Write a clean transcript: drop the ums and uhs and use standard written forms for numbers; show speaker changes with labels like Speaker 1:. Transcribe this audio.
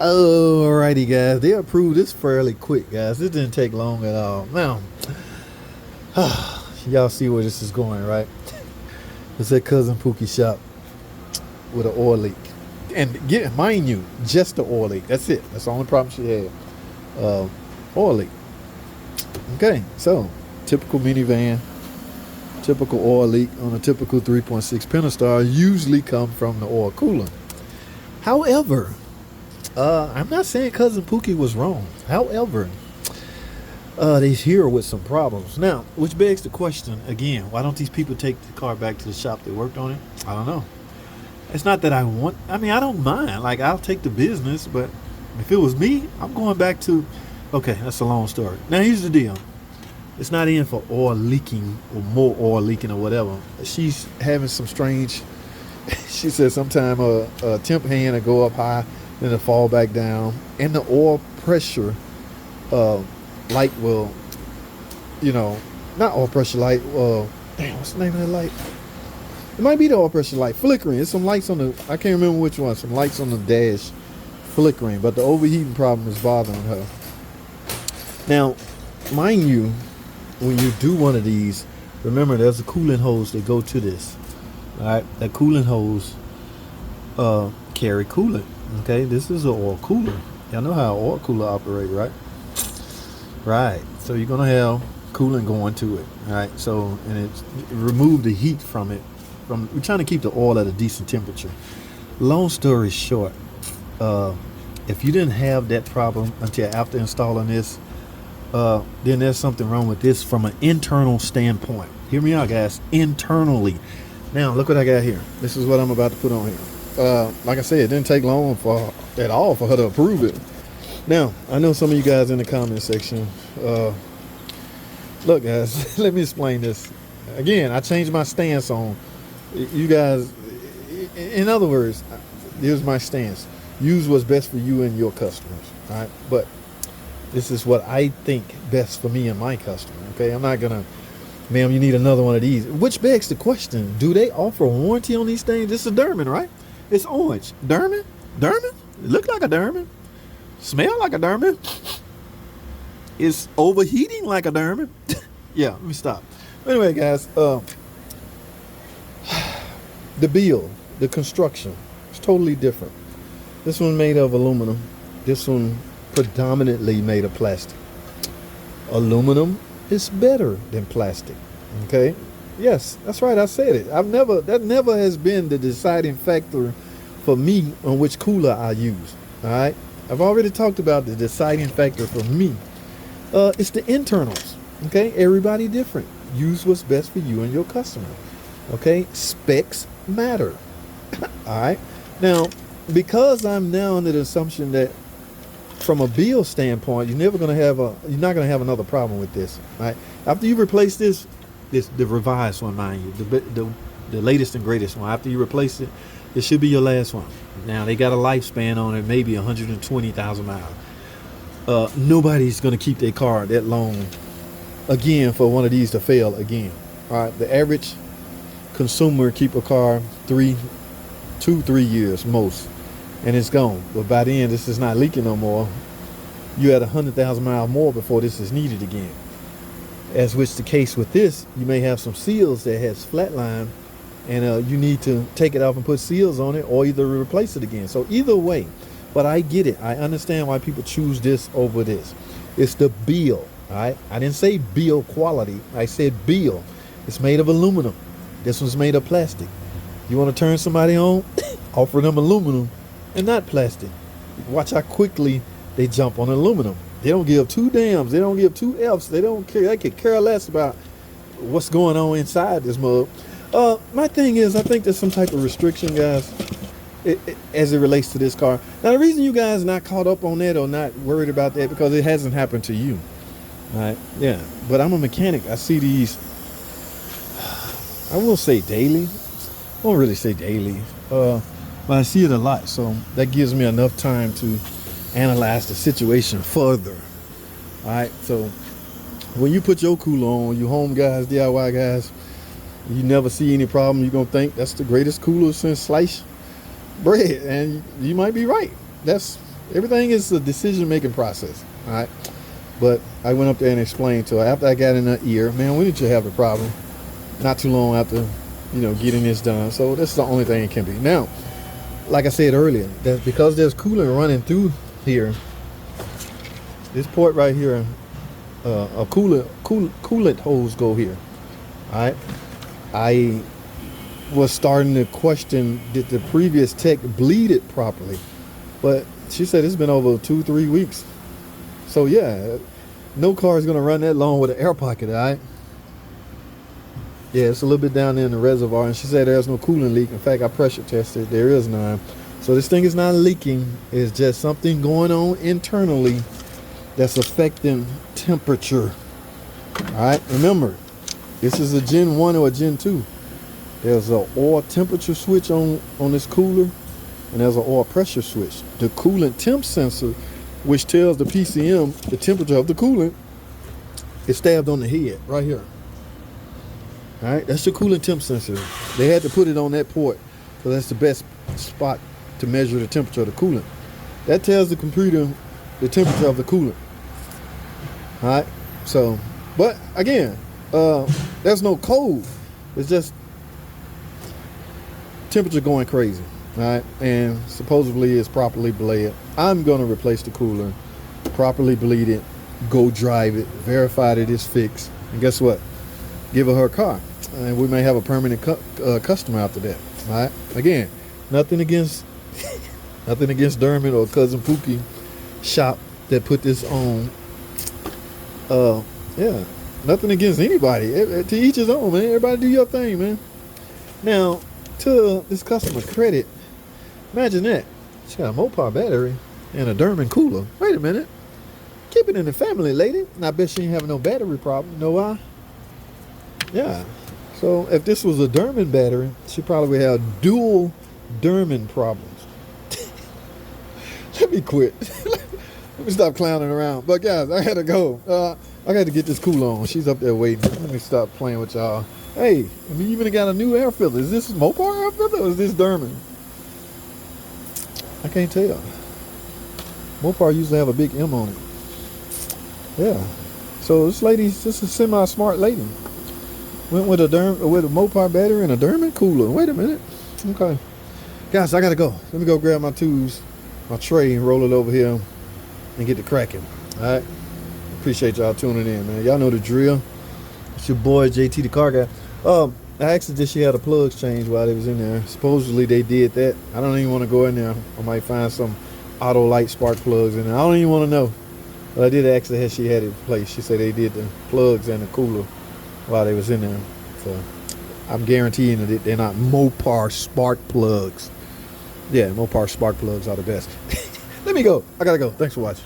Speaker 1: Alrighty, guys. They approved this fairly quick, guys. This didn't take long at all. Now, y'all see where this is going, right? It's at Cousin Pookie shop with an oil leak. And mind you, just the oil leak. That's it. That's the only problem she had. Oil leak. Okay, so typical minivan, typical oil leak on a typical 3.6 Pentastar usually come from the oil cooler. However, I'm not saying Cousin Pookie was wrong. However, they're here with some problems. Now, which begs the question again, why don't these people take the car back to the shop that worked on it? I don't know. It's not that I don't mind. Like, I'll take the business, but if it was me, I'm going back to, okay, that's a long story. Now, here's the deal. It's not in for oil leaking or more oil leaking or whatever. She's having some strange, she said sometime a temp hand will go up high, then it'll fall back down. And the oil pressure light will, not oil pressure light, what's the name of that light? It might be the oil pressure light flickering. There's some lights on the, I can't remember which one, some lights on the dash flickering, but the overheating problem is bothering her. Now, mind you, when you do one of these, remember there's a coolant hose that go to this. All right, that coolant hose carry coolant. Okay, this is an oil cooler. Y'all know how an oil cooler operate, right? Right. So you're gonna have coolant going to it. All right. So and it remove the heat from it. We're trying to keep the oil at a decent temperature. Long story short, if you didn't have that problem until after installing this, then there's something wrong with this from an internal standpoint. Hear me out, guys. Internally. Now look what I got here. This is what I'm about to put on here. Like I said, it didn't take long at all for her to approve it. Now, I know some of you guys in the comment section. Look, guys, let me explain this. Again, I changed my stance on you guys. In other words, here's my stance. Use what's best for you and your customers. All right, but this is what I think best for me and my customer. Okay, I'm not gonna, ma'am, you need another one of these. Which begs the question: do they offer a warranty on these things? This is Derman, right? It's orange. Derman? It look like a Derman. Smell like a Derman. It's overheating like a Derman. Yeah, let me stop. Anyway, guys, the build, the construction, it's totally different. This one made of aluminum. This one predominantly made of plastic. Aluminum is better than plastic. Okay? Yes, that's right. I said it. That never has been the deciding factor for me on which cooler I use. All right? I've already talked about the deciding factor for me. It's the internals. Okay? Everybody different. Use what's best for you and your customer. Okay? Specs matter. All right? Now, because I'm now under the assumption that from a build standpoint, you're not going to have another problem with this. Right? After you replace this, the revised one, mind you, the latest and greatest one. After you replace it, it should be your last one. Now they got a lifespan on it, maybe 120,000 miles. Nobody's going to keep their car that long again for one of these to fail again. All right, the average consumer keep a car 3 years most, and it's gone. But by then, this is not leaking no more. You had 100,000 miles more before this is needed again. As which the case with this, you may have some seals that has flatline, and you need to take it off and put seals on it, or either replace it again. So either way, but I get it. I understand why people choose this over this. It's the build. All right, I didn't say build quality. I said build. It's made of aluminum. This one's made of plastic. You want to turn somebody on? Offer them aluminum and not plastic. Watch how quickly they jump on aluminum. They don't give two dams. They don't give two F's. They don't care. They could care less about what's going on inside this mug. My thing is, I think there's some type of restriction, guys, as it relates to this car. Now, the reason you guys not caught up on that or not worried about that because it hasn't happened to you. All right? Yeah. But I'm a mechanic. I see these, I won't say daily. I won't really say daily. But I see it a lot. So that gives me enough time to analyze the situation further. All right, so when you put your cooler on, you home guys, DIY guys, you never see any problem. You're gonna think that's the greatest cooler since sliced bread, and you might be right. That's Everything is a decision-making process. All right. But I went up there and explained to her after I got in her ear, man, when did you have the problem? Not too long after, getting this done. So that's the only thing it can be. Now, like I said earlier, that's because there's coolant running through here. This port right here, a coolant hose go here. All right. I was starting to question, did the previous tech bleed it properly? But she said it's been over 2-3 weeks. So yeah, no car is gonna run that long with an air pocket, all right? Yeah, it's a little bit down there in the reservoir, and she said there's no coolant leak. In fact, I pressure tested, there is none. So this thing is not leaking, it's just something going on internally that's affecting temperature. All right, remember, this is a Gen 1 or a Gen 2. There's an oil temperature switch on this cooler, and there's an oil pressure switch. The coolant temp sensor, which tells the PCM the temperature of the coolant, is stabbed on the head right here. All right, that's the coolant temp sensor. They had to put it on that port because that's the best spot to measure the temperature of the coolant. That tells the computer the temperature of the coolant. All right, so, but again, there's no code. It's just temperature going crazy. All right, and supposedly it's properly bled. I'm gonna replace the cooler, properly bleed it, go drive it, verify that it's fixed, and guess what? Give her car, and we may have a permanent customer after that. All right, again, nothing against Dermot or Cousin Pookie shop that put this on. Yeah, nothing against anybody. To each his own, man. Everybody do your thing, man. Now, to this customer credit, imagine that. She got a Mopar battery and a Derman cooler. Wait a minute. Keep it in the family, lady. And I bet she ain't having no battery problem. You know why? Yeah. So if this was a Derman battery, she probably would have dual Derman problems. Let me quit. Let me stop clowning around. But guys, I gotta go. I got to get this cooler on. She's up there waiting. Let me stop playing with y'all. Hey, you even got a new air filter. Is this Mopar air filter or is this Derman? I can't tell. Mopar used to have a big M on it. Yeah. So this lady's just a semi-smart lady. Went with a Mopar battery and a Derman cooler. Wait a minute. Okay. Guys, I gotta go. Let me go grab my tools, my tray, and roll it over here and get the cracking. Alright. Appreciate y'all tuning in, man. Y'all know the drill. It's your boy JT the Car Guy. I asked her did she had the plugs changed while they was in there. Supposedly they did that. I don't even want to go in there. I might find some auto light spark plugs in there. I don't even want to know. But I did ask her had she had it replaced. She said they did the plugs and the cooler while they was in there. So I'm guaranteeing that they're not Mopar spark plugs. Yeah, Mopar spark plugs are the best. Let me go. I gotta go. Thanks for watching.